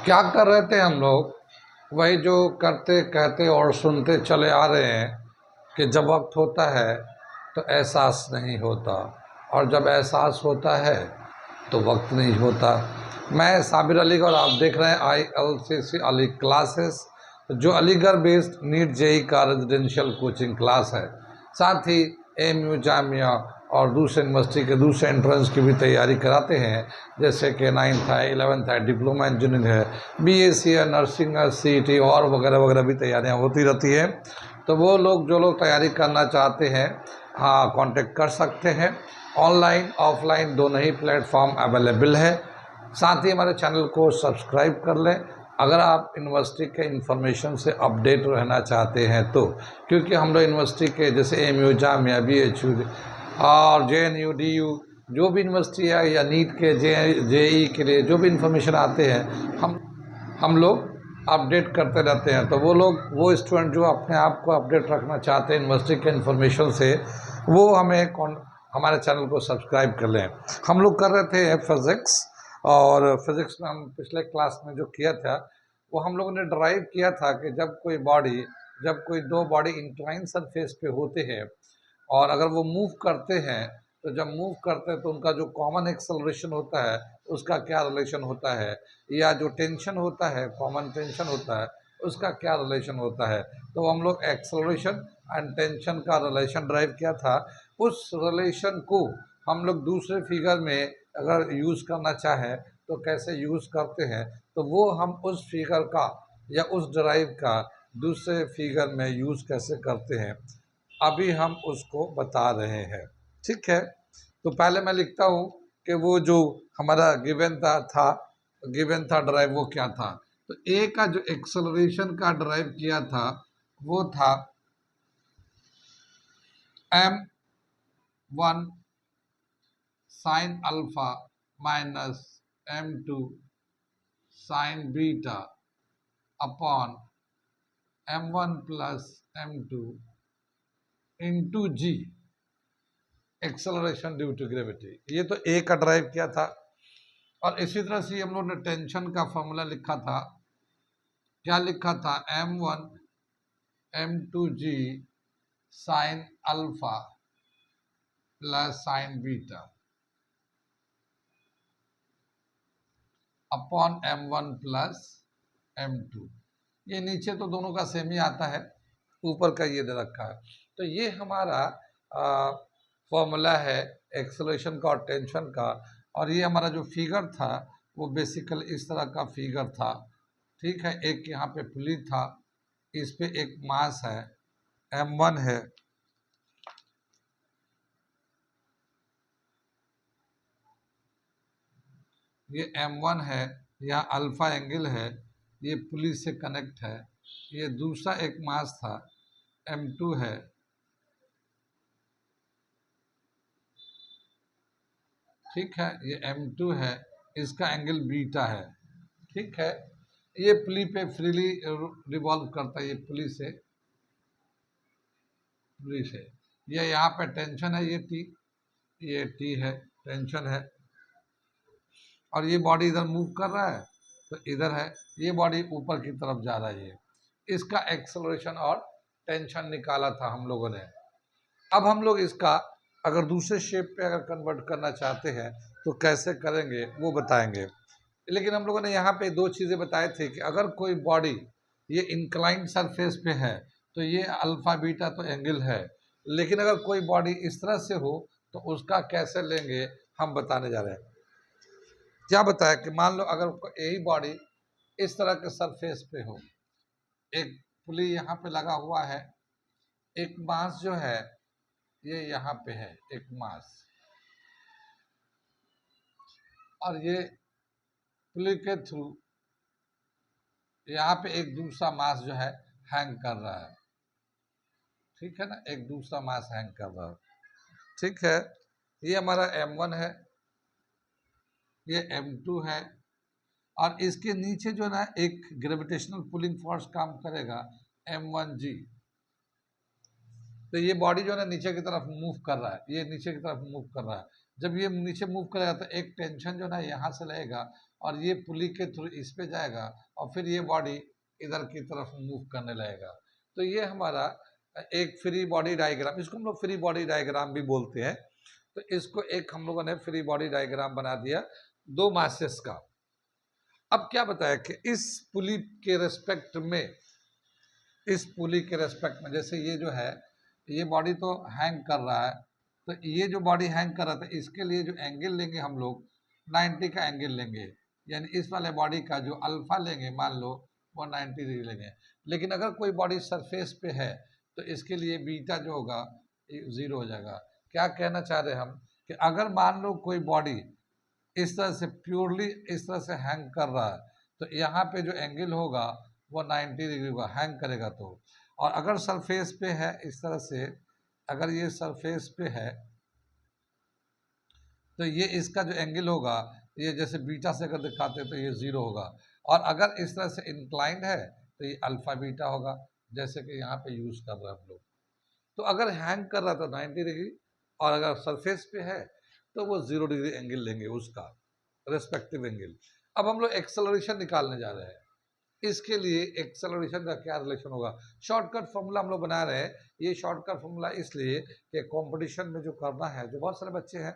क्या कर रहे थे हम लोग? वही जो करते कहते और सुनते चले आ रहे हैं कि जब वक्त होता है तो एहसास नहीं होता, और जब एहसास होता है तो वक्त नहीं होता। मैं साबिर अली और आप देख रहे हैं ILCC अली क्लासेस, जो अलीगढ़ बेस्ड नीट जेई का रेजिडेंशियल कोचिंग क्लास है। साथ ही AMU जामिया और दूसरे यूनिवर्सिटी के दूसरे एंट्रेंस की भी तैयारी कराते हैं, जैसे कि 9th है, 11th है, डिप्लोमा इंजीनियरिंग है, BSc है, नर्सिंग है, CET और वगैरह वगैरह भी तैयारियां होती रहती है। तो वो लोग जो लोग तैयारी करना चाहते हैं, हाँ, कांटेक्ट कर सकते हैं। ऑनलाइन ऑफलाइन दोनों ही प्लेटफॉर्म अवेलेबल है। साथ ही हमारे चैनल को सब्सक्राइब कर लें अगर आप यूनिवर्सिटी के इन्फॉर्मेशन से अपडेट रहना चाहते हैं तो, क्योंकि हम लोग यूनिवर्सिटी के जैसे AMU जामिया, BHU और JNU DU जो भी यूनिवर्सिटी है, या नीट के JEE के लिए जो भी इन्फॉर्मेशन आते हैं, हम लोग अपडेट करते रहते हैं। तो वो स्टूडेंट जो अपने आप को अपडेट रखना चाहते हैं यूनिवर्सिटी के इन्फॉर्मेशन से, वो हमारे चैनल को सब्सक्राइब कर लें। हम लोग कर रहे थे फिज़िक्स, और फिज़िक्स में हम पिछले क्लास में जो किया था वो हम लोगों ने ड्राइव किया था कि जब कोई दो बॉडी इंक्लाइन सरफेस पे होते हैं और अगर वो मूव करते हैं, तो जब मूव करते हैं तो उनका जो कॉमन एक्सेलरेशन होता है उसका क्या रिलेशन होता है, या जो टेंशन होता है, कॉमन टेंशन होता है, उसका क्या रिलेशन होता है। तो हम लोग एक्सेलरेशन एंड टेंशन का रिलेशन ड्राइव किया था। उस रिलेशन को हम लोग दूसरे फिगर में अगर यूज़ करना चाहें तो कैसे यूज़ करते हैं, तो वो हम उस फिगर का या उस ड्राइव का दूसरे फिगर में यूज़ कैसे करते हैं, अभी हम उसको बता रहे हैं। ठीक है, तो पहले मैं लिखता हूँ कि वो जो हमारा गिवन था ड्राइव, वो क्या था। तो ए का जो एक्सेलरेशन का ड्राइव किया था वो था m1 sine alpha minus m2 sine beta upon m1 plus m2 into g, acceleration due to gravity. ये तो ए का ड्राइव किया था। और इसी तरह से हम लोग ने टेंशन का फॉर्मूला लिखा था। क्या लिखा था? m1 m2g sign alpha plus sine beta upon m1 plus m2। ये नीचे तो दोनों का सेम ही आता है, ऊपर का ये दे रखा है। तो ये हमारा फॉर्मूला है एक्सेलरेशन का और टेंशन का। और ये हमारा जो फिगर था वो बेसिकल इस तरह का फिगर था। ठीक है, एक यहाँ पे पुली था, इस पे एक मास है m1 है, ये m1 है, यहाँ अल्फा एंगल है, ये पुली से कनेक्ट है। ये दूसरा एक मास था m2 है, ठीक है, ये m2 है, इसका एंगल बीटा है। ठीक है, ये पुली पे फ्रीली रिवॉल्व करता है, ये पुली से ये यहाँ पे टेंशन है, ये टी है, टेंशन है। और ये बॉडी इधर मूव कर रहा है तो इधर है, ये बॉडी ऊपर की तरफ जा रहा है। इसका एक्सेलरेशन और टेंशन निकाला था हम लोगों ने। अब हम लोग इसका अगर दूसरे शेप पे अगर कन्वर्ट करना चाहते हैं तो कैसे करेंगे वो बताएंगे। लेकिन हम लोगों ने यहाँ पे दो चीज़ें बताए थे कि अगर कोई बॉडी ये इंक्लाइंड सरफेस पे है तो ये अल्फा बीटा तो एंगल है, लेकिन अगर कोई बॉडी इस तरह से हो तो उसका कैसे लेंगे हम बताने जा रहे हैं। क्या बताया कि मान लो अगर यही बॉडी इस तरह के सरफेस पे हो, एक पुली यहाँ पे लगा हुआ है, एक मास जो है ये यहाँ पे है, एक मास, और ये पुली के थ्रू यहाँ पे एक दूसरा मास जो है हैंग कर रहा है। ठीक है ना, एक दूसरा मास हैंग कर रहा है। ठीक है, ये हमारा m1 है, ये m2 है, और इसके नीचे जो ना एक ग्रेविटेशनल पुलिंग फोर्स काम करेगा m1g। तो ये बॉडी जो है नीचे की तरफ मूव कर रहा है, ये नीचे की तरफ मूव कर रहा है, जब ये नीचे मूव करेगा तो एक टेंशन जो ना यहाँ से लगेगा और ये पुली के थ्रू इस पे जाएगा और फिर ये बॉडी इधर की तरफ मूव करने लगेगा। तो ये हमारा एक फ्री बॉडी डायग्राम, इसको हम लोग फ्री बॉडी डायग्राम भी बोलते हैं। तो इसको एक हम लोगों ने फ्री बॉडी डायग्राम बना दिया दो मासेस का। अब क्या बताया कि इस पुली के रेस्पेक्ट में, इस पुली के रेस्पेक्ट में, जैसे ये जो है ये बॉडी तो हैंग कर रहा है, तो ये जो बॉडी हैंग कर रहा था इसके लिए जो एंगल लेंगे हम लोग 90 का एंगल लेंगे, यानी इस वाले बॉडी का जो अल्फा लेंगे मान लो वो 90 डिग्री लेंगे। लेकिन अगर कोई बॉडी सरफेस पे है तो इसके लिए बीटा जो होगा 0 हो जाएगा। क्या कहना चाह रहे हैं हम कि अगर मान लो कोई बॉडी इस तरह से प्योरली इस तरह से हैंग कर रहा है तो यहाँ पे जो एंगल होगा वो 90 डिग्री होगा, हैंग करेगा तो। और अगर सरफेस पे है इस तरह से, अगर ये सरफेस पे है तो ये इसका जो एंगल होगा ये जैसे बीटा से अगर दिखाते हैं तो ये 0 होगा। और अगर इस तरह से इंक्लाइंड है तो ये अल्फा बीटा होगा, जैसे कि यहाँ पे यूज कर रहे हैं हम लोग। तो अगर हैंग कर रहा था 90 डिग्री और अगर सरफेस पे है तो वो 0 डिग्री एंगल लेंगे उसका रेस्पेक्टिव एंगल। अब हम लोग एक्सेलरेशन निकालने जा रहे हैं। इसके लिए एक्सेलरेशन का क्या रिलेशन होगा, शॉर्टकट फॉर्मूला हम लोग बना रहे हैं। ये शॉर्टकट फॉर्मूला इसलिए कि कंपटीशन में जो करना है, जो बहुत सारे बच्चे हैं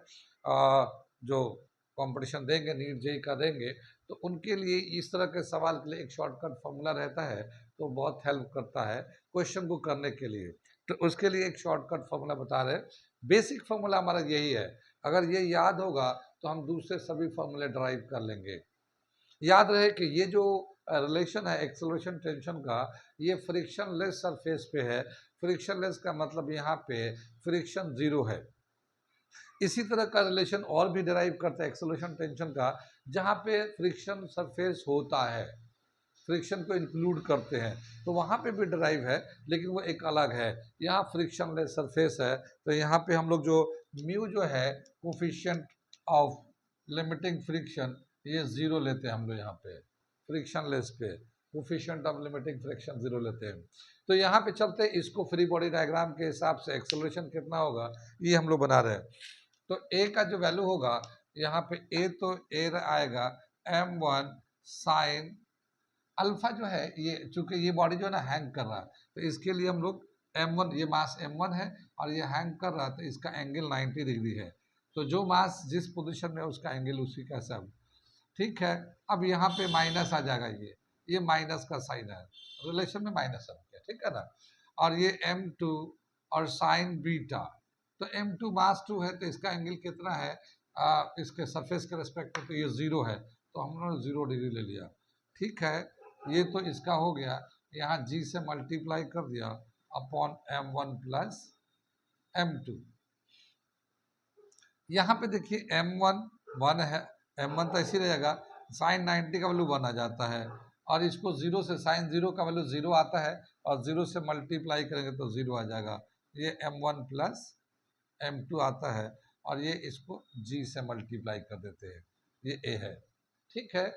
जो कंपटीशन देंगे नीट जेई का देंगे, तो उनके लिए इस तरह के सवाल के लिए एक शॉर्टकट फॉर्मूला रहता है तो बहुत हेल्प करता है क्वेश्चन को करने के लिए। तो उसके लिए एक शॉर्टकट फॉर्मूला बता रहे हैं। बेसिक फॉर्मूला हमारा यही है, अगर ये याद होगा तो हम दूसरे सभी फॉर्मूले ड्राइव कर लेंगे। याद रहे कि ये जो रिलेशन है एक्सेलरेशन टेंशन का, ये फ्रिक्शनलेस सरफेस पे है। फ्रिक्शनलेस का मतलब यहाँ पे फ्रिक्शन 0 है। इसी तरह का रिलेशन और भी डिराइव करता है एक्सेलरेशन टेंशन का, जहाँ पे फ्रिक्शन सरफेस होता है, फ्रिक्शन को इंक्लूड करते हैं, तो वहाँ पे भी डिराइव है, लेकिन वो एक अलग है। यहाँ फ्रिक्शनलेस सरफेस है तो यहाँ पे हम लोग जो म्यू जो है कोफिशिएंट ऑफ लिमिटिंग फ्रिक्शन ये 0 लेते हैं हम लोग यहाँ पे फ्रिक्शनलेस पे, कोफिशिएंट ऑफ लिमिटिंग फ्रिक्शन 0 लेते हैं। तो यहाँ पे चलते हैं, इसको फ्री बॉडी डायग्राम के हिसाब से एक्सेलरेशन कितना होगा ये हम लोग बना रहे हैं। तो ए का जो वैल्यू होगा यहाँ पे ए तो ए आएगा m1 साइन अल्फा जो है, ये चूंकि ये बॉडी जो है ना हैंग कर रहा है तो इसके लिए हम लोग m1, ये मास m1 है और ये हैंग कर रहा है तो इसका एंगल 90 डिग्री है। तो जो मास जिस पोजीशन में उसका एंगल उसी का सब ठीक है। अब यहाँ पे माइनस आ जाएगा, ये माइनस का साइन है, रिलेशन में माइनस आ गया, ठीक है ना। और ये m2 और साइन बीटा, तो m2 मास 2 है तो इसका एंगल कितना है इसके सरफेस के रेस्पेक्ट में, तो ये 0 है तो हमने 0 डिग्री ले लिया, ठीक है। ये तो इसका हो गया, यहाँ g से मल्टीप्लाई कर दिया अपॉन m1 प्लस m2। यहाँ पे देखिए m1 1 है, m1 तो इसी रहेगा, साइन 90 का वैल्यू 1 आ जाता है और इसको 0 से साइन 0 का वैल्यू 0 आता है और 0 से मल्टीप्लाई करेंगे तो 0 आ जाएगा। ये m1 प्लस m2 आता है और ये इसको g से मल्टीप्लाई कर देते हैं, ये a है, ठीक है।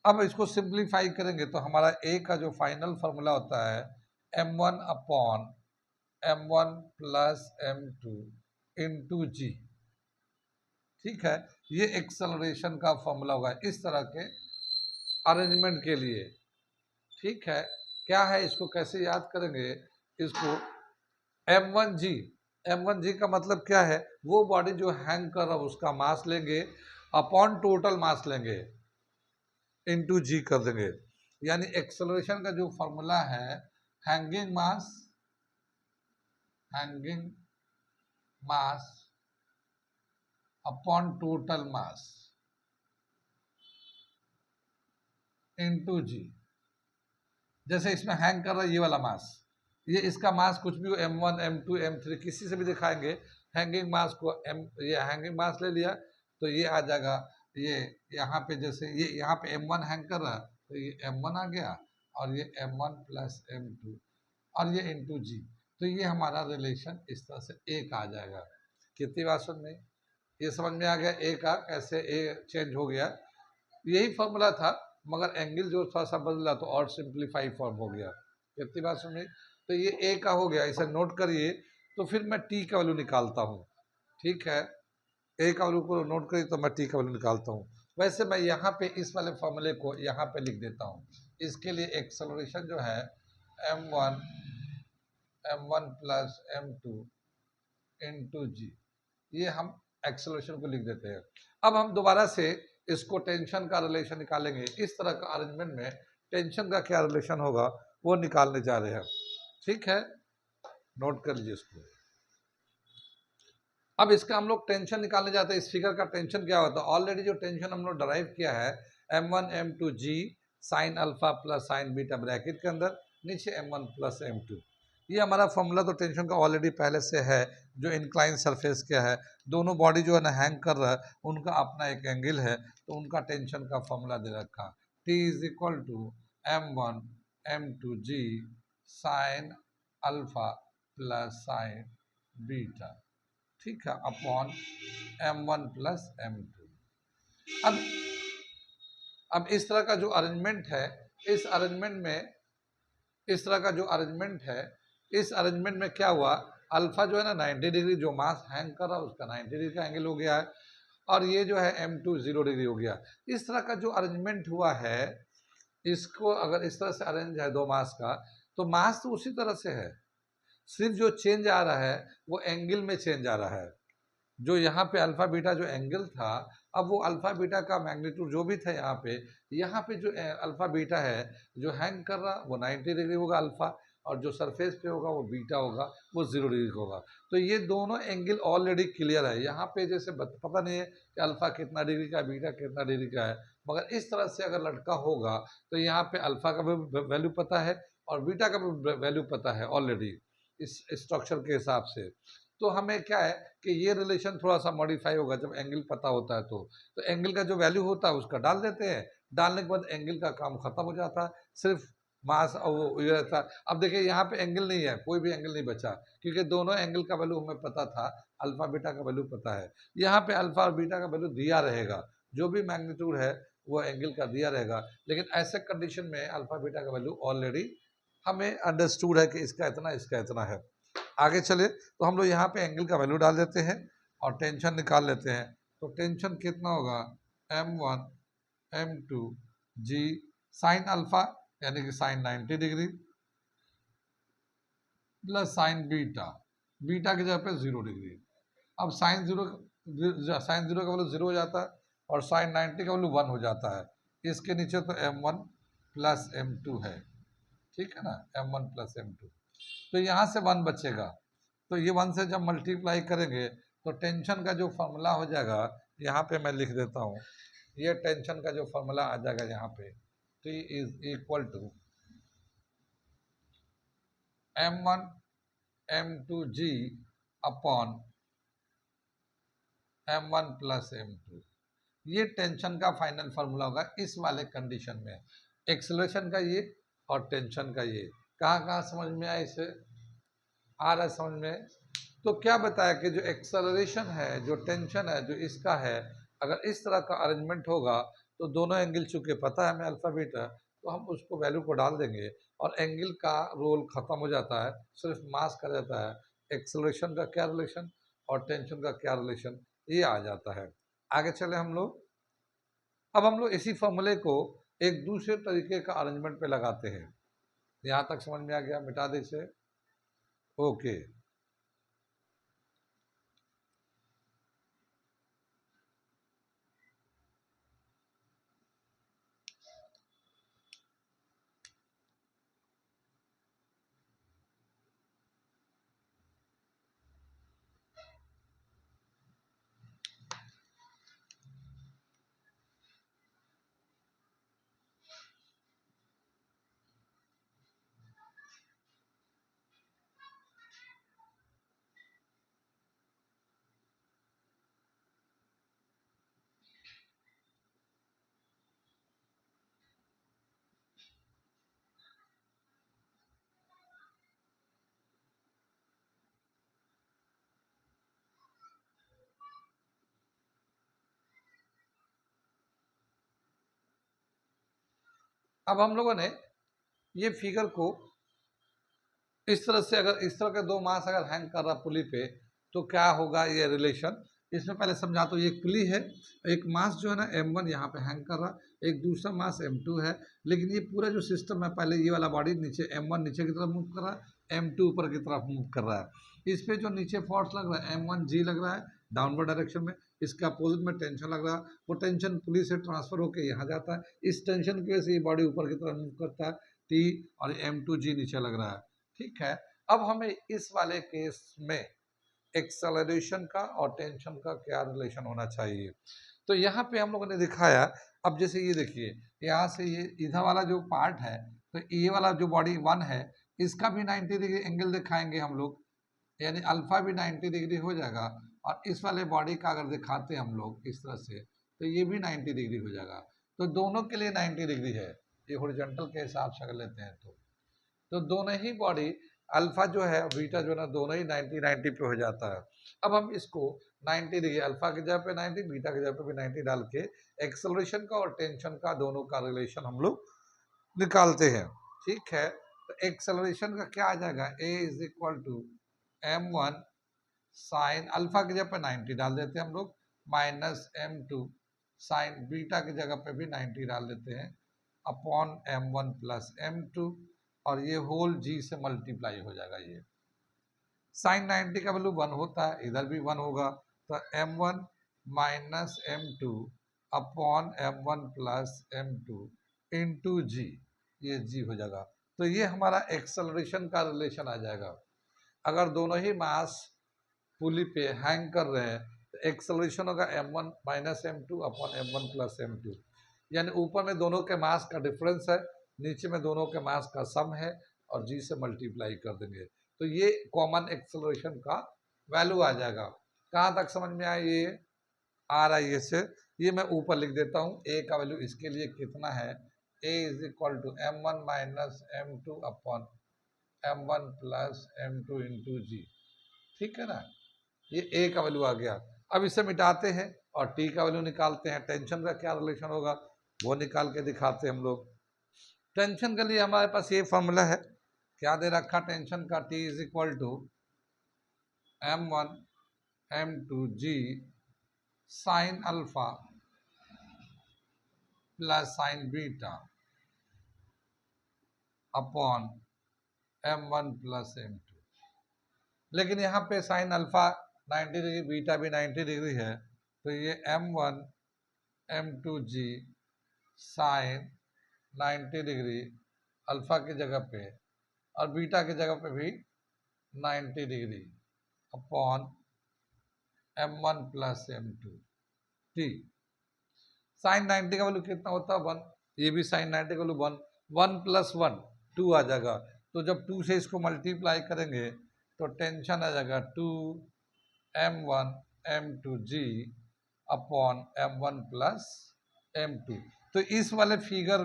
अब इसको सिंप्लीफाई करेंगे तो हमारा a का जो फाइनल फार्मूला होता है m1 upon m1 plus m2 into g, ठीक है। ये एक्सेलरेशन का फॉर्मूला होगा इस तरह के अरेंजमेंट के लिए, ठीक है। क्या है, इसको कैसे याद करेंगे, इसको m1g, m1g का मतलब क्या है, वो बॉडी जो हैंग कर रहा है उसका मास लेंगे अपॉन टोटल मास लेंगे इनटू जी कर देंगे। यानी एक्सेलरेशन का जो फॉर्मूला है hanging mass upon total mass into g. जैसे इसमें हैंग कर रहा है ये वाला मास, ये इसका मास कुछ भी हो m1 m2 m3 किसी से भी दिखाएंगे, हैंगिंग मास को ये हैंगिंग मास ले लिया तो ये आ जाएगा, ये यहाँ पे जैसे ये यहाँ पे m1 हैंग कर रहा है तो ये m1 आ गया और ये m1 प्लस m2 और ये इंटू जी। तो ये हमारा रिलेशन इस तरह से ए का आ जाएगा। कितनी बात सुन में ये समझ में आ गया ए का कैसे ए चेंज हो गया। यही फॉर्मूला था मगर एंगल जो थोड़ा सा बदला तो और सिंप्लीफाई फॉर्म हो गया। कितनी बात सुनिए, तो ये ए का हो गया, इसे नोट करिए। तो फिर मैं टी का वैल्यू निकालता हूँ, ठीक है। ए का वैल्यू को नोट करिए तो मैं टी का वैल्यू निकालता हूँ। वैसे मैं यहाँ पे इस वाले फॉर्मूले को यहाँ पे लिख देता हूँ। इसके लिए एक्सेलरेशन जो है m1 plus m2 into g, ये हम एक्सेलरेशन को लिख देते हैं। अब हम दोबारा से इसको टेंशन का रिलेशन निकालेंगे। इस तरह का अरेंजमेंट में टेंशन का क्या रिलेशन होगा वो निकालने जा रहे हैं। ठीक है, नोट कर लीजिए इसको। अब इसका हम लोग टेंशन निकालने जाते हैं। इस फिगर का टेंशन क्या होता है, ऑलरेडी जो टेंशन हम लोग डराइव किया है m1 m2 g sine alpha plus sine beta bracket के अंदर, नीचे m1 प्लस m2। ये हमारा फॉर्मूला तो टेंशन का ऑलरेडी पहले से है। जो इंक्लाइन सरफेस क्या है, दोनों बॉडी जो है ना हैंग कर रहा है, उनका अपना एक एंगल है, तो उनका टेंशन का फॉर्मूला दे रखा T is equal to m1 m2 g sine alpha plus sine beta, ठीक है, अपॉन m1 प्लस m2। अब अब इस तरह का जो अरेंजमेंट है, इस अरेंजमेंट में इस तरह का जो अरेंजमेंट है, इस अरेंजमेंट में क्या हुआ, अल्फा जो है ना 90 डिग्री, जो मास हैंग कर रहा है उसका 90 डिग्री का एंगल हो गया है, और ये जो है m2 0 डिग्री हो गया। इस तरह का जो अरेंजमेंट हुआ है, इसको अगर इस तरह से अरेंज है दो मास का, तो मास तो उसी तरह से है, सिर्फ जो चेंज आ रहा है वो एंगल में चेंज आ रहा है। जो यहाँ पे अल्फा बीटा जो एंगल था, अब वो अल्फा बीटा का मैग्नीट्यूड जो भी था यहाँ पे जो अल्फा बीटा है जो हैंग कर रहा वो 90 डिग्री होगा अल्फा, और जो सरफेस पे होगा वो बीटा होगा, वो 0 डिग्री होगा। तो ये दोनों एंगल ऑलरेडी क्लियर है। यहाँ पे जैसे पता नहीं है कि अल्फा कितना डिग्री का है, बीटा कितना डिग्री का है, मगर इस तरह से अगर लटका होगा तो यहाँ पे अल्फा का भी वैल्यू पता है और बीटा का भी वैल्यू पता है ऑलरेडी इस स्ट्रक्चर के हिसाब से। तो हमें क्या है कि ये रिलेशन थोड़ा सा मॉडिफाई होगा जब एंगल पता होता है। तो एंगल का जो वैल्यू होता है उसका डाल देते हैं, डालने के बाद एंगल का काम खत्म हो जाता है, सिर्फ मास और वो ये रहता है। अब देखिए यहाँ पे एंगल नहीं है, कोई भी एंगल नहीं बचा, क्योंकि दोनों एंगल का वैल्यू हमें पता था, अल्फा बीटा का वैल्यू पता है। यहाँ पे अल्फा और बीटा का वैल्यू दिया रहेगा, जो भी मैग्नीट्यूड है वो एंगल का दिया रहेगा, लेकिन ऐसे कंडीशन में अल्फा बीटा का वैल्यू ऑलरेडी हमें अंडरस्टूड है कि इसका इतना है। आगे चले तो हम लोग यहाँ पे एंगल का वैल्यू डाल देते हैं और टेंशन निकाल लेते हैं। तो टेंशन कितना होगा, m1 m2 g sine alpha यानी कि sine 90 degree plus sine beta, beta की जगह पे 0 डिग्री। अब साइन जीरो का वैल्यू 0 हो जाता है और साइन 90 का वैल्यू 1 हो जाता है। इसके नीचे तो m1 प्लस m2 है, ठीक है ना, m1 प्लस m2। तो यहाँ से 1 बचेगा, तो ये 1 से जब मल्टीप्लाई करेंगे तो टेंशन का जो फॉर्मूला हो जाएगा, यहाँ पे मैं लिख देता हूँ, ये टेंशन का जो फॉर्मूला आ जाएगा यहाँ पे, T is equal to m1 m2 g upon m1 plus m2। ये टेंशन का फाइनल फार्मूला होगा इस वाले कंडीशन में, एक्सेलरेशन का ये और टेंशन का ये। कहाँ समझ में आया, इसे आ रहा है समझ में। तो क्या बताया कि जो एक्सेलरेशन है, जो टेंशन है, जो इसका है, अगर इस तरह का अरेंजमेंट होगा तो दोनों एंगल चूंकि पता है हमें अल्फा बीटा, तो हम उसको वैल्यू को डाल देंगे और एंगल का रोल खत्म हो जाता है, सिर्फ मास का रहता है। एक्सेलरेशन का क्या रिलेशन और टेंशन का क्या रिलेशन, ये आ जाता है। आगे चले हम लोग। अब हम लोग इसी फॉर्मूले को एक दूसरे तरीके का अरेंजमेंट पे लगाते हैं। यहाँ तक समझ में आ गया, मिटा दे इसे, ओके। अब हम लोगों ने ये फिगर को इस तरह से, अगर इस तरह के दो मास अगर हैंग कर रहा पुली पे तो क्या होगा ये रिलेशन, इसमें पहले समझा तो ये पुली है, एक मास जो है ना m1 यहाँ पे हैंग कर रहा, एक दूसरा मास m2 है, लेकिन ये पूरा जो सिस्टम है पहले ये वाला बॉडी नीचे m1 नीचे की तरफ मूव कर रहा है, m2 ऊपर की तरफ मूव कर रहा है। इस पे जो नीचे फोर्स लग रहा है m1g लग रहा है डाउनवर्ड डायरेक्शन में, इसके अपोजिट में टेंशन लग रहा है, वो टेंशन पुली से ट्रांसफर होकर यहाँ जाता है, इस टेंशन की वजह से ये बॉडी ऊपर की तरफ मूव करता है T, और m2g नीचे लग रहा है। ठीक है, अब हमें इस वाले केस में एक्सेलरेशन का और टेंशन का क्या रिलेशन होना चाहिए, तो यहाँ पे हम लोगों ने दिखाया। अब जैसे ये देखिए, यहाँ से ये इधर वाला जो पार्ट है, तो ये वाला जो बॉडी 1 है, इसका भी 90 डिग्री एंगल दिखाएंगे हम लोग, यानी अल्फा भी 90 डिग्री हो जाएगा, और इस वाले बॉडी का अगर दिखाते हैं हम लोग इस तरह से, तो ये भी 90 डिग्री हो जाएगा। तो दोनों के लिए 90 डिग्री है, ये हॉरिजॉन्टल के हिसाब से अगर लेते हैं तो दोनों ही बॉडी अल्फा जो है बीटा जो है ना दोनों ही 90 पे हो जाता है। अब हम इसको 90 डिग्री अल्फा की जगह पे 90, बीटा की जगह पे भी 90 डाल के एक्सेलरेशन का और टेंशन का दोनों का रिलेशन हम लोग निकालते हैं। ठीक है, तो एक्सेलरेशन का क्या आ जाएगा, a is equal to m1 sine alpha की जगह पे 90 डाल देते हैं हम लोग, माइनस m2 साइन बीटा की जगह पे भी 90 डाल देते हैं, अपॉन m1 प्लस m2, और ये होल g से मल्टीप्लाई हो जाएगा। ये साइन 90 का वैल्यू 1 होता है, इधर भी 1 होगा, तो m1 minus m2 upon m1 plus m2 into g, ये g हो जाएगा। तो ये हमारा एक्सेलरेशन का रिलेशन आ जाएगा। अगर दोनों ही मास पुली पे हैंग कर रहे हैं तो एक्सेलरेशन होगा m1 minus m2 upon m1 plus m2, यानी ऊपर में दोनों के मास का डिफरेंस है, नीचे में दोनों के मास का सम है, और g से मल्टीप्लाई कर देंगे, तो ये कॉमन एक्सेलरेशन का वैल्यू आ जाएगा। कहाँ तक समझ में आया, ये आ रहा है ये से, ये मैं ऊपर लिख देता हूँ, a का वैल्यू इसके लिए कितना है, a is equal to m1 minus m2 upon m1 plus m2 into g. ठीक है ना, ये a का वैल्यू आ गया। अब इसे मिटाते हैं और t का वैल्यू निकालते हैं, टेंशन का क्या रिलेशन होगा वो निकाल के दिखाते हैं हम लोग। टेंशन के लिए हमारे पास ये फॉर्मूला है, क्या दे रखा टेंशन का, t is equal to m1 m2 g sine alpha plus sine beta upon m1 plus m2। लेकिन यहाँ पे साइन अल्फा 90 डिग्री, बीटा भी 90 डिग्री है, तो ये m1 m2g sign 90 degree alpha की जगह पे और बीटा की जगह पे भी 90 degree upon m1 plus m2 t। Sine 90 का वैल्यू कितना होता है 1, ये भी साइन 90 का वैल्यू 1, 1 प्लस 1 2 आ जाएगा, तो जब 2 से इसको मल्टीप्लाई करेंगे तो टेंशन आ जाएगा 2 m1 m2g upon m1 plus m2। तो इस वाले फिगर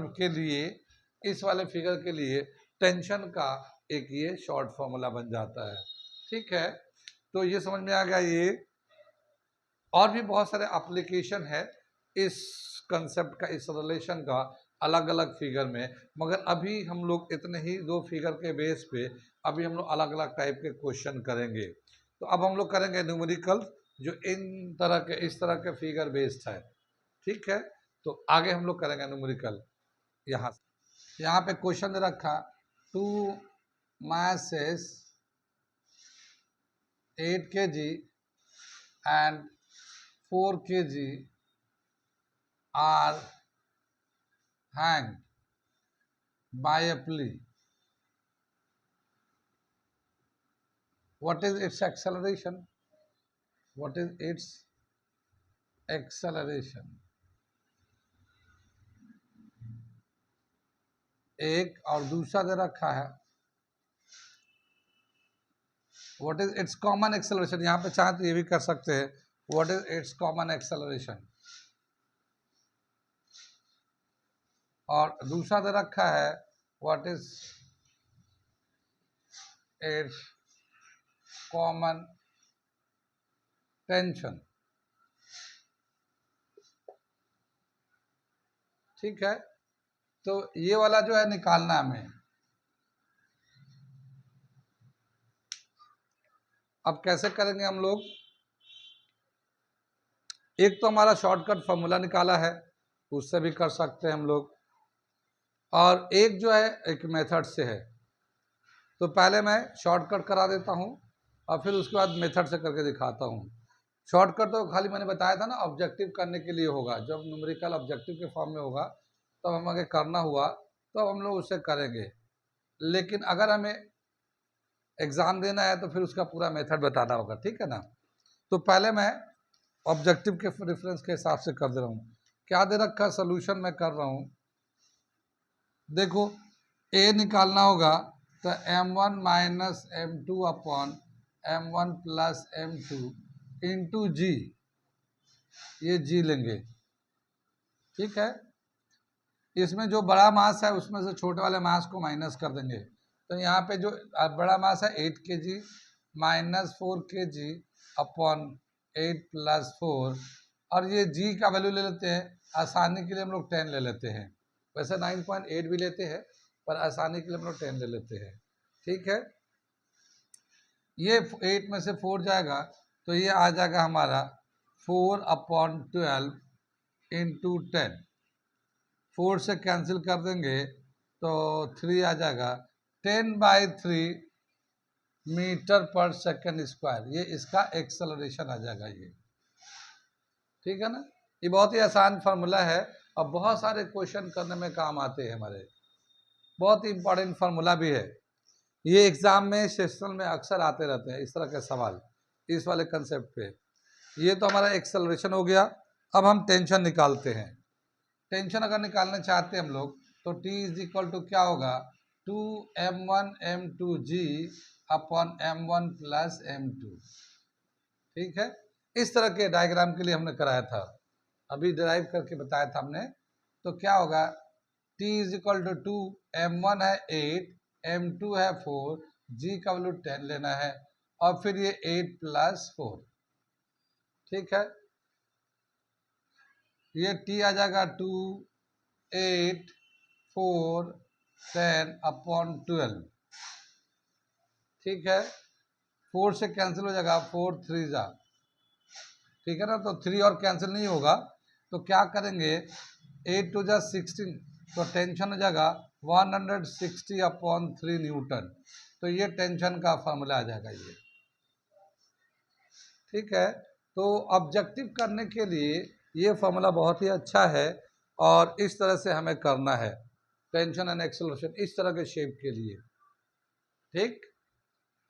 के लिए टेंशन का एक ये शॉर्ट फॉर्मूला बन जाता है। ठीक है, तो ये समझ में आ गया। ये और भी बहुत सारे एप्लीकेशन है इस कंसेप्ट का, इस रिलेशन का अलग अलग फिगर में, मगर अभी हम लोग इतने ही 2 फिगर के बेस पे अभी हम लोग अलग अलग टाइप के क्वेश्चन करेंगे। तो अब हम लोग करेंगे न्यूमेरिकल जो इस तरह के फिगर बेस्ड है। ठीक है, तो आगे हम लोग करेंगे न्यूमेरिकल। यहाँ पे क्वेश्चन दे रखा 2 masses 8 kg and 4 kg are hanged by a pulley. What is its acceleration? What is its acceleration? एक और दूसरा दे रखा है what is it's common acceleration. यहाँ पे चाहे तो ये भी कर सकते हैं what is it's common acceleration, और दूसरा दे रखा है what is it's common tension. ठीक है, तो ये वाला जो है निकालना हमें। अब कैसे करेंगे हम लोग, एक तो हमारा शॉर्टकट फॉर्मूला निकाला है, उससे भी कर सकते हैं हम लोग, और एक जो है एक मेथड से है। तो पहले मैं शॉर्टकट करा देता हूँ और फिर उसके बाद मेथड से करके दिखाता हूँ। शॉर्टकट तो खाली मैंने बताया था ना, ऑब्जेक्टिव करने के लिए होगा, जब न्यूमेरिकल ऑब्जेक्टिव के फॉर्म में होगा तब हम आगे करना हुआ तो हम लोग उसे करेंगे, लेकिन अगर हमें एग्ज़ाम देना है तो फिर उसका पूरा मेथड बताना होगा, ठीक है ना। तो पहले मैं ऑब्जेक्टिव के रेफरेंस के हिसाब से कर दे रहा हूँ। क्या दे रखा सोल्यूशन मैं कर रहा हूँ, देखो ए निकालना होगा तो m1 minus m2 upon m1 plus m2 into g, ये जी लेंगे, ठीक है। इसमें जो बड़ा मास है उसमें से छोटे वाले मास को माइनस कर देंगे, तो यहाँ पे जो बड़ा मास है 8 kg minus 4 kg upon 8 plus 4, और ये जी का वैल्यू ले लेते हैं, आसानी के लिए हम लोग 10 ले लेते हैं, वैसे 9.8 भी लेते हैं पर आसानी के लिए हम लोग 10 ले लेते हैं, ठीक है। ये 8 में से 4 जाएगा तो ये आ जाएगा हमारा 4 अपॉन 12 इंटू 10, 4 से कैंसिल कर देंगे तो 3 आ जाएगा, 10/3 मीटर पर सेकंड स्क्वायर, ये इसका एक्सेलरेशन आ जाएगा ये, ठीक है ना। ये बहुत ही आसान फार्मूला है और बहुत सारे क्वेश्चन करने में काम आते हैं हमारे, बहुत ही इंपॉर्टेंट फार्मूला भी है। ये एग्जाम में सेशन में अक्सर आते रहते हैं इस तरह के सवाल, इस वाले कंसेप्ट पे। ये तो हमारा एक्सेलरेशन हो गया। अब हम टेंशन निकालते हैं। टेंशन अगर निकालना चाहते हैं हम लोग तो T इज इक्वल टू क्या होगा, 2m1 m2g upon m1 plus m2, ठीक है। इस तरह के डायग्राम के लिए हमने कराया था, अभी डिराइव करके बताया था हमने। तो क्या होगा, T is equal to 2, m1 है 8, m2 है 4, g का वैल्यू 10 लेना है, और फिर ये 8 प्लस 4, ठीक है। ये T आ जाएगा 2, 8, 4, 10 अपॉन 12, ठीक है। 4 से कैंसिल हो जाएगा, 4 3 जा, ठीक है ना। तो 3 और कैंसिल नहीं होगा तो क्या करेंगे, 8 2 जा 16, तो टेंशन हो जाएगा 160 अपॉन 3 न्यूटन, तो ये टेंशन का फॉर्मूला आ जाएगा ये, ठीक है। तो ऑब्जेक्टिव करने के लिए ये फॉर्मूला बहुत ही अच्छा है और इस तरह से हमें करना है, टेंशन एंड एक्सेलरेशन इस तरह के शेप के लिए, ठीक।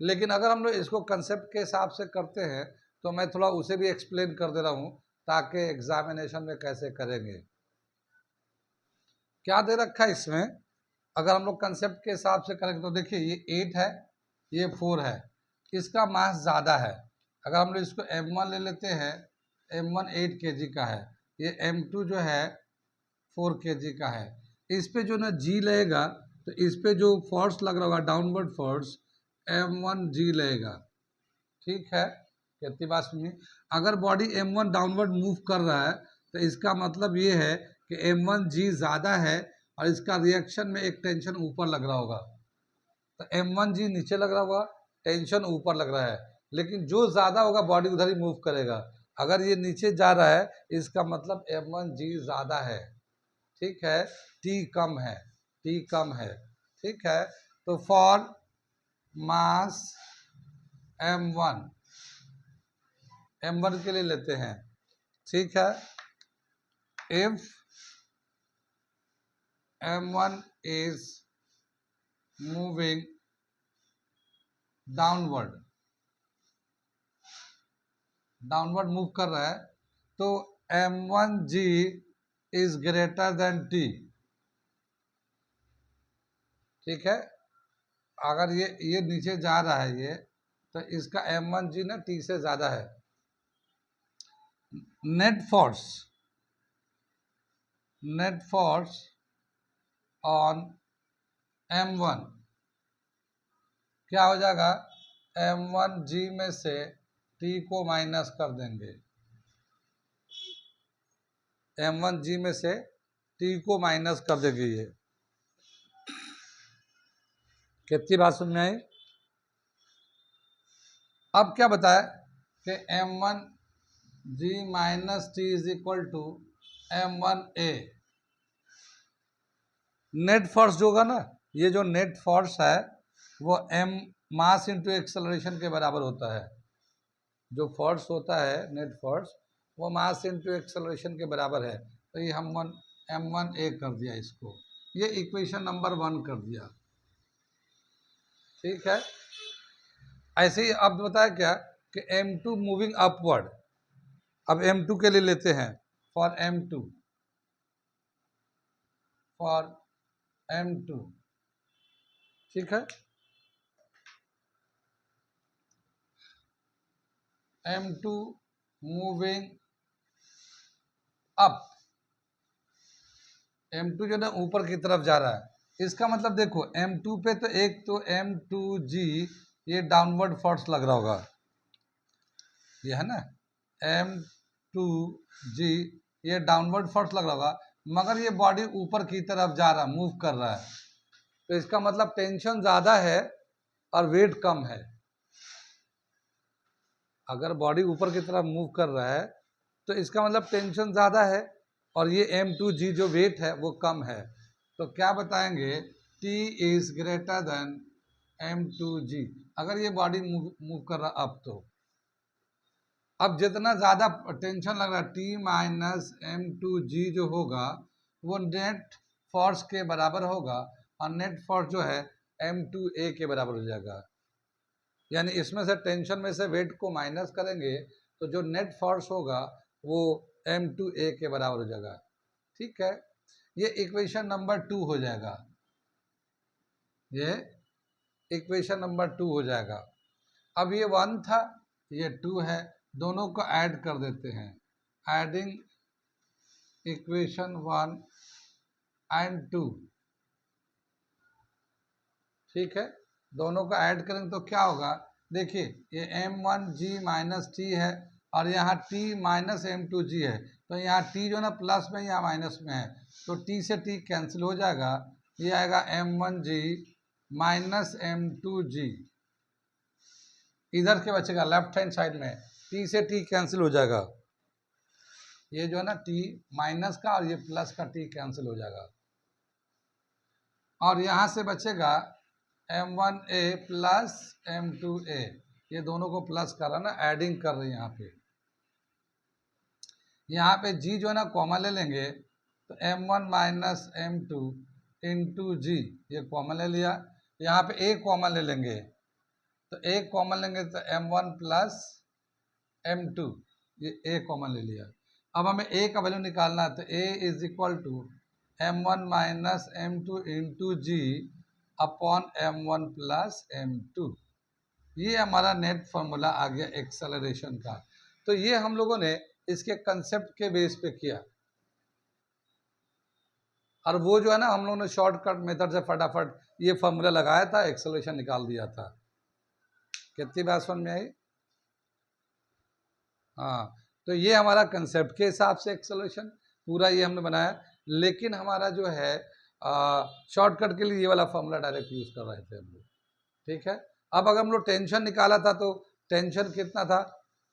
लेकिन अगर हम लोग इसको कंसेप्ट के हिसाब से करते हैं तो मैं थोड़ा उसे भी एक्सप्लेन कर दे रहा हूँ ताकि एग्जामिनेशन में कैसे करेंगे। क्या दे रखा है इसमें, अगर हम लोग कंसेप्ट के हिसाब से करेंगे तो देखिए ये 8 है, ये 4 है, इसका मास ज़्यादा है। अगर हम लोग इसको m1 ले लेते हैं, m1 8 kg का है, ये m2 जो है 4 kg का है, इस पे जो ना g लगेगा तो इस पे जो फोर्स लग रहा होगा डाउनवर्ड फोर्स m1 g लगेगा, ठीक है। कितनी बात सुनिए, अगर बॉडी m1 डाउनवर्ड मूव कर रहा है तो इसका मतलब ये है कि m1 g ज़्यादा है और इसका रिएक्शन में एक टेंशन ऊपर लग रहा होगा, तो m1 g नीचे लग रहा होगा, टेंशन ऊपर लग रहा है, लेकिन जो ज़्यादा होगा बॉडी उधर ही मूव करेगा। अगर ये नीचे जा रहा है इसका मतलब m1 g ज़्यादा है, ठीक है, T कम है, T कम है, ठीक है। तो फॉर मास m1, m1 के लिए लेते हैं, ठीक है। If m1 is moving downward, downward move कर रहा है तो m1g is greater than T, ठीक है। अगर ये नीचे जा रहा है ये, तो इसका m1g ना T से ज़्यादा है। नेट फोर्स ऑन m1 क्या हो जाएगा, m1g में से T को माइनस कर देंगे, m1g में से T को माइनस कर देंगे। ये कितनी बात समझ में आई। अब क्या बताया कि m1 g minus t is equal to m1a। Net force जो होगा ना, ये जो नेट फोर्स है वो m मास इंटू एक्सेलरेशन के बराबर होता है। जो फोर्स होता है नेट फोर्स वो मास इंटू एक्सेलरेशन के बराबर है। तो ये हम m1a कर दिया इसको, ये इक्वेशन नंबर 1 कर दिया। ठीक है। ऐसे ही अब बताया क्या कि m2 मूविंग अपवर्ड। अब m2 के लिए लेते हैं, फॉर m2, फॉर m2। ठीक है, m2 मूविंग अप, m2 जो ना ऊपर की तरफ जा रहा है। इसका मतलब देखो m2 पे तो एक तो m2g ये डाउनवर्ड फोर्स लग रहा होगा, ये है ना m2g ये डाउनवर्ड फोर्स लग रहा होगा, मगर ये बॉडी ऊपर की तरफ जा रहा, मूव कर रहा है। तो इसका मतलब टेंशन ज़्यादा है और वेट कम है। अगर बॉडी ऊपर की तरफ मूव कर रहा है तो इसका मतलब टेंशन ज़्यादा है और ये m2g जो वेट है वो कम है। तो क्या बताएंगे, T is greater than m2g। अगर ये बॉडी मूव कर रहा अब तो, अब जितना ज़्यादा टेंशन लग रहा है T माइनस m2g जो होगा वो नेट फोर्स के बराबर होगा, और नेट फोर्स जो है m2a के बराबर हो जाएगा। यानी इसमें से टेंशन में से वेट को माइनस करेंगे तो जो नेट फोर्स होगा वो m2a के बराबर हो जाएगा। ठीक है, ये इक्वेशन नंबर 2 हो जाएगा, ये इक्वेशन नंबर 2 हो जाएगा। अब ये 1 था, ये 2 है, दोनों को ऐड कर देते हैं, एडिंग इक्वेशन 1 एंड 2। ठीक है, दोनों को ऐड करेंगे तो क्या होगा, देखिए ये m1g माइनस टी है और यहाँ t माइनस m2g है। तो यहाँ t जो ना प्लस में या माइनस में है, तो t से t कैंसिल हो जाएगा, ये आएगा m1g माइनस m2g। इधर के बचेगा लेफ्ट हैंड साइड में, t से t कैंसिल हो जाएगा, ये जो है ना t माइनस का और ये प्लस का t कैंसिल हो जाएगा, और यहाँ से बचेगा m1a प्लस m2a। ये दोनों को प्लस कर रहा ना, एडिंग कर रहे हैं यहाँ पे। यहाँ पे g जो है ना कॉमन ले लेंगे तो m1 minus m2 into g, ये कॉमन ले लिया। यहाँ पे a कॉमन ले लेंगे तो a कॉमन लेंगे तो m1 प्लस m2, ये a कॉमन ले लिया। अब हमें a का वैल्यू निकालना है तो a is equal to m1 minus m2 into g upon m1 plus m2। ये हमारा नेट फॉर्मूला आ गया एक्सेलरेशन का। तो ये हम लोगों ने इसके कंसेप्ट के बेस पे किया, और वो जो है ना हम लोगों ने शॉर्टकट मेथड से फटाफट ये फॉर्मूला लगाया था, एक्सेलरेशन निकाल दिया था। कितनी बात समझ में आई? हाँ, तो ये हमारा कंसेप्ट के हिसाब से एक्सेलरेशन पूरा ये हमने बनाया, लेकिन हमारा जो है शॉर्टकट के लिए ये वाला फॉर्मूला डायरेक्ट यूज कर रहे थे हम लोग। ठीक है, अब अगर हम लोग टेंशन निकाला था तो टेंशन कितना था,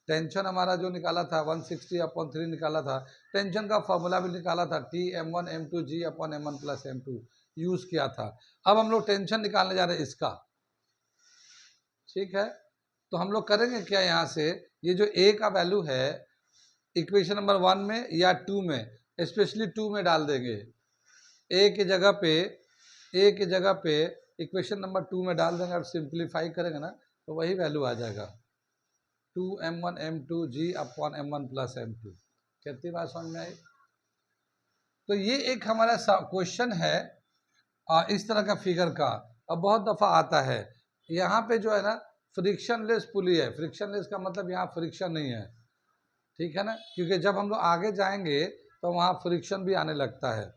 टेंशन हमारा जो निकाला था 160/3 निकाला था। टेंशन का फॉर्मूला भी निकाला था, T m1 m2 g upon m1 plus m2 use किया था। अब हम लोग टेंशन निकालने जा रहे हैं इसका। ठीक है, तो हम लोग करेंगे क्या, यहाँ से ये जो a का वैल्यू है इक्वेशन नंबर 1 में या 2 में, स्पेशली 2 में डाल देंगे। a की जगह पे इक्वेशन नंबर 2 में डाल देंगे और सिंप्लीफाई करेंगे ना तो वही वैल्यू आ जाएगा, 2m1 m2 g upon m1 plus m2। कितनी बात समझ में आई? तो ये एक हमारा क्वेश्चन है इस तरह का फिगर का, अब बहुत दफ़ा आता है। यहाँ पे जो है ना फ्रिक्शनलेस पुली है, फ्रिक्शनलेस का मतलब यहाँ फ्रिक्शन नहीं है। ठीक है ना, क्योंकि जब हम लोग आगे जाएंगे तो वहाँ फ्रिक्शन भी आने लगता है।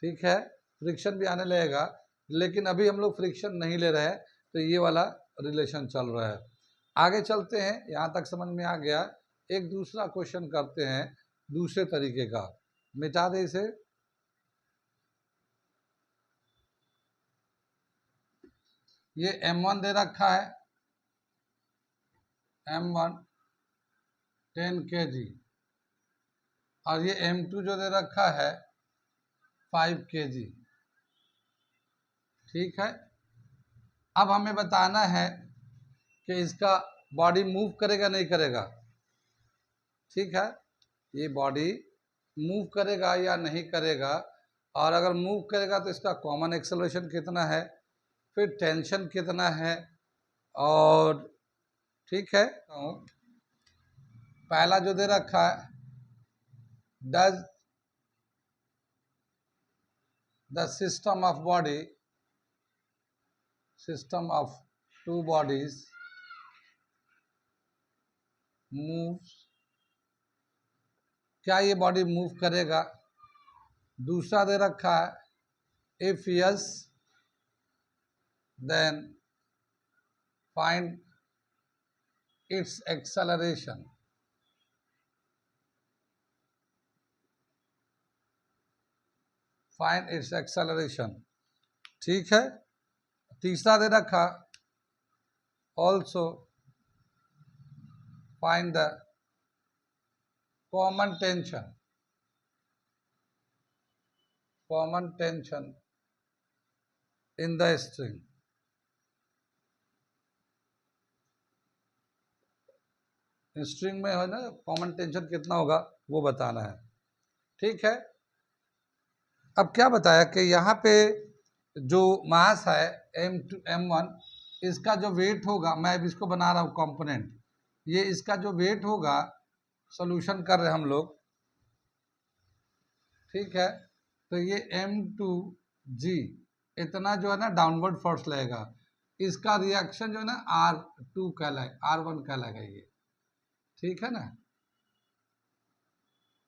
ठीक है, फ्रिक्शन भी आने लगेगा, लेकिन अभी हम लोग फ्रिक्शन नहीं ले रहे हैं, तो ये वाला रिलेशन चल रहा है। आगे चलते हैं, यहाँ तक समझ में आ गया। एक दूसरा क्वेश्चन करते हैं दूसरे तरीके का, मिटा दे इसे। ये m1 दे रखा है, m1 10 kg और ये M2 जो दे रखा है 5 kg। ठीक है, अब हमें बताना है कि इसका बॉडी मूव करेगा नहीं करेगा। ठीक है, ये बॉडी मूव करेगा या नहीं करेगा, और अगर मूव करेगा तो इसका कॉमन एक्सेलरेशन कितना है, फिर टेंशन कितना है। और ठीक है, पहला जो दे रखा है, does the system of two bodies move, क्या ये बॉडी मूव करेगा। दूसरा दे रखा है, if yes then find its acceleration. Find its acceleration. ठीक है, तीसरा दे रखा, also find the common tension in the string. String में है ना, कॉमन टेंशन कितना होगा वो बताना है। ठीक है, अब क्या बताया कि यहाँ पे जो मास है M2 M1, इसका जो वेट होगा, मैं अब इसको बना रहा हूँ कंपोनेंट, ये इसका जो वेट होगा, सॉल्यूशन कर रहे हैं हम लोग। ठीक है, तो ये M2G इतना जो है ना डाउनवर्ड फोर्स लगेगा, इसका रिएक्शन जो है ना R2 कहलाएगा, R1 कहलाएगा ये। ठीक है ना,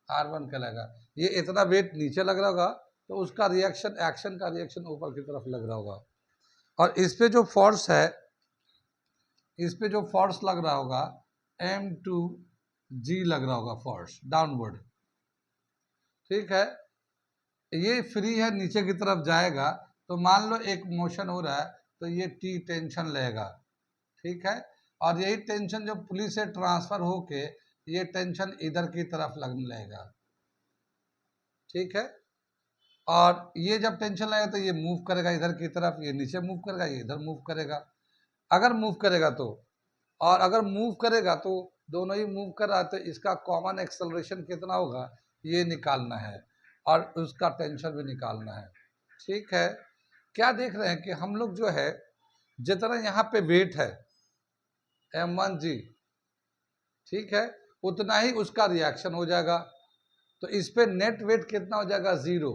R1 कहलाएगा। ये इतना वेट नीचे लग रहा होगा तो उसका रिएक्शन, एक्शन का रिएक्शन ऊपर की तरफ लग रहा होगा। और इस पे जो फोर्स है, इस पे जो फोर्स लग रहा होगा M2G लग रहा होगा, फोर्स डाउनवर्ड। ठीक है, ये फ्री है, नीचे की तरफ जाएगा, तो मान लो एक मोशन हो रहा है तो ये T टेंशन लेगा। ठीक है, और यही टेंशन जो पुली से ट्रांसफर होके ये टेंशन इधर की तरफ लगने लगेगा। ठीक है, और ये जब टेंशन लगेगा तो ये मूव करेगा इधर की तरफ, ये नीचे मूव करेगा, ये इधर मूव करेगा। अगर मूव करेगा तो, और अगर मूव करेगा तो दोनों ही मूव कर रहा है, तो इसका कॉमन एक्सेलरेशन कितना होगा ये निकालना है, और उसका टेंशन भी निकालना है। ठीक है, क्या देख रहे हैं कि हम लोग जो है, जितना यहाँ पे वेट है M1G, ठीक है, उतना ही उसका रिएक्शन हो जाएगा। तो इस पे नेट वेट कितना हो जाएगा, 0।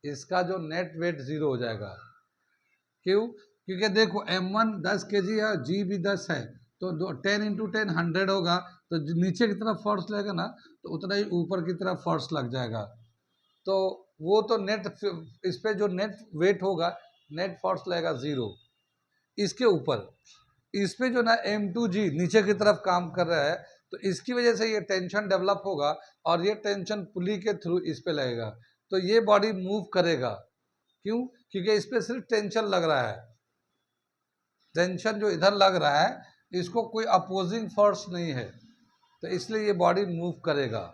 इसका जो नेट वेट 0 हो जाएगा। क्यों, क्योंकि देखो M1 10 kg है, G भी 10 है, तो 10 × 10 100 होगा, तो नीचे की तरफ फोर्स लगेगा ना, तो उतना ही ऊपर की तरफ फोर्स लग जाएगा। तो वो तो नेट, इस पे जो नेट वेट होगा, नेट फोर्स लगेगा 0। इसके ऊपर इस पे जो ना M2G नीचे की तरफ काम कर रहा है, तो इसकी वजह से ये टेंशन डेवलप होगा, और ये टेंशन पुली के थ्रू इस पे लगेगा, तो ये बॉडी मूव करेगा। क्यों, क्योंकि इस पे सिर्फ टेंशन लग रहा है। टेंशन जो इधर लग रहा है, इसको कोई अपोजिंग फोर्स नहीं है, तो इसलिए ये बॉडी मूव करेगा।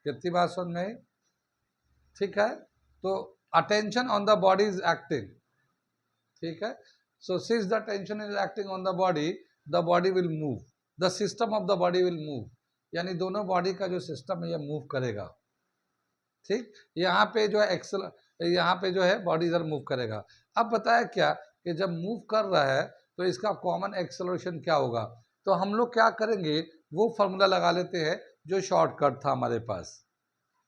कितनी बात समझ में? ठीक है, तो attention on the body is acting. ठीक है, so since the tension is acting on the body will move, the system of the body will move, यानी दोनों बॉडी का जो सिस्टम है ये मूव करेगा। ठीक, यहाँ पे जो है एक्सल, यहाँ पे जो है बॉडी इधर मूव करेगा। अब बताया क्या कि जब मूव कर रहा है तो इसका कॉमन एक्सेलरेशन क्या होगा, तो हम लोग क्या करेंगे, वो फॉर्मूला लगा लेते हैं जो शॉर्टकट था हमारे पास।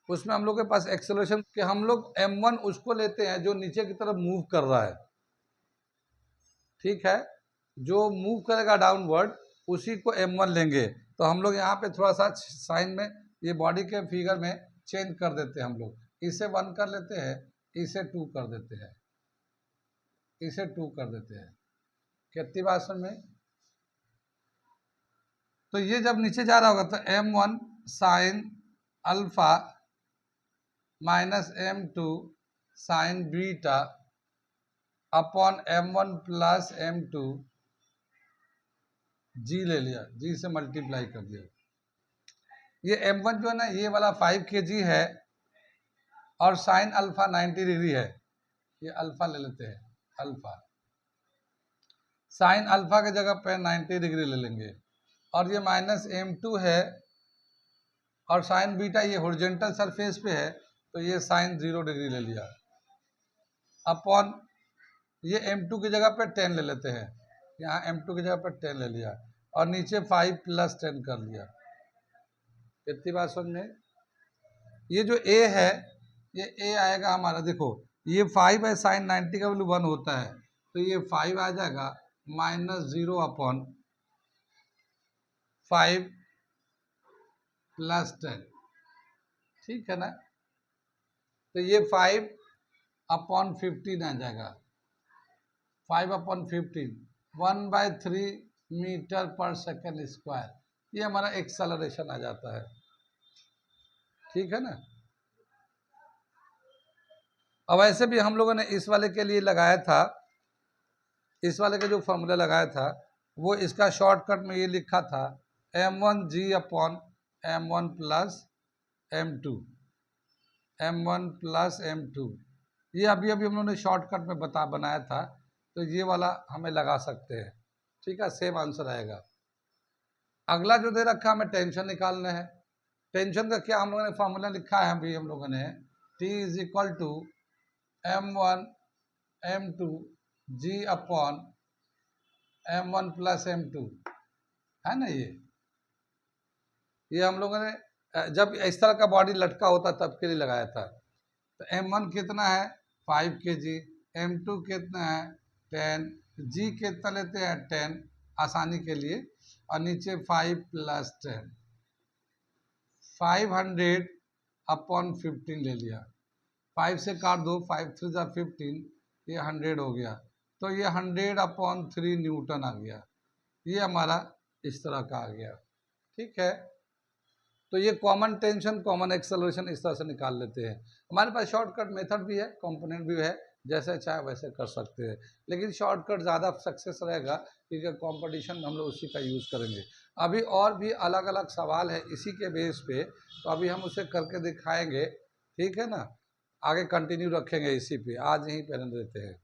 उसमें हम लोग के पास एक्सेलरेशन के हम लोग M1 उसको लेते हैं जो नीचे की तरफ मूव कर रहा है। ठीक है, जो मूव करेगा डाउनवर्ड उसी को M1 लेंगे। तो हम लोग यहाँ पे थोड़ा सा साइन में, ये बॉडी के फिगर में चेंज कर देते हैं। हम लोग इसे 1 कर लेते हैं, इसे 2 कर देते हैं, इसे 2 कर देते हैं। कितनी बात समझ में? तो ये जब नीचे जा रहा होगा तो M1 sine alpha minus M2 sine beta upon M1 plus M2 जी ले लिया, जी से मल्टीप्लाई कर दिया। ये m1 जो है ना, ये वाला 5 kg है और साइन अल्फा 90 डिग्री है। ये अल्फा ले लेते हैं, अल्फा साइन अल्फा की जगह पे 90 डिग्री ले लेंगे। और ये -m2 है और साइन बीटा ये हॉरिजॉन्टल सरफेस पे है, तो ये साइन 0 डिग्री ले लिया। अपॉन ये m2 की जगह पे 10 ले लेते हैं, यहाँ m2 की जगह पे 10 ले लिया और नीचे 5 + 10 कर लिया। कितनी बात समझ में? ये जो a है, ये a आएगा हमारा, देखो ये 5 है, साइन 90 का वैल्यू 1 होता है, तो ये 5 आ जाएगा -0 अपॉन 5 + 10, ठीक है ना। तो ये 5 अपॉन 15 आ जाएगा, 5 अपॉन 15 1/3 मीटर/सेकंड²। ये हमारा एक्सेलरेशन आ जाता है, ठीक है ना। अब ऐसे भी हम लोगों ने इस वाले के लिए लगाया था, इस वाले का जो फॉर्मूला लगाया था वो इसका शॉर्टकट में ये लिखा था m1g upon m1 + m2, m1 + m2। ये अभी हम लोगों ने शॉर्टकट में बनाया था, तो ये वाला हमें लगा सकते हैं, ठीक है, सेम आंसर आएगा। अगला जो दे रखा हमें टेंशन निकालना है। टेंशन का क्या हम लोगों ने फॉर्मूला लिखा है अभी हम लोगों ने, T = m1 m2 g upon m1 + m2, है ना। ये हम लोगों ने जब इस तरह का बॉडी लटका होता तब के लिए लगाया था। तो m1 कितना है 5 kg, m2 कितना है 10, g कितना लेते हैं 10 आसानी के लिए, और नीचे 5 + 10, 500 अपॉन 15 ले लिया। 5 से काट दो, 5 × 3 = 15, ये 100 हो गया, तो ये 100 अपॉन 3 न्यूटन आ गया। ये हमारा इस तरह का आ गया, ठीक है। तो ये कॉमन टेंशन, कॉमन एक्सेलरेशन इस तरह से निकाल लेते हैं। हमारे पास शॉर्टकट मेथड भी है, कंपोनेंट भी है, जैसे चाहे वैसे कर सकते हैं, लेकिन शॉर्टकट ज़्यादा सक्सेस रहेगा क्योंकि कंपटीशन में हम लोग उसी का यूज़ करेंगे। अभी और भी अलग अलग सवाल है इसी के बेस पे, तो अभी हम उसे करके दिखाएंगे, ठीक है ना। आगे कंटिन्यू रखेंगे इसी पे, आज यहीं पर रहने देते हैं।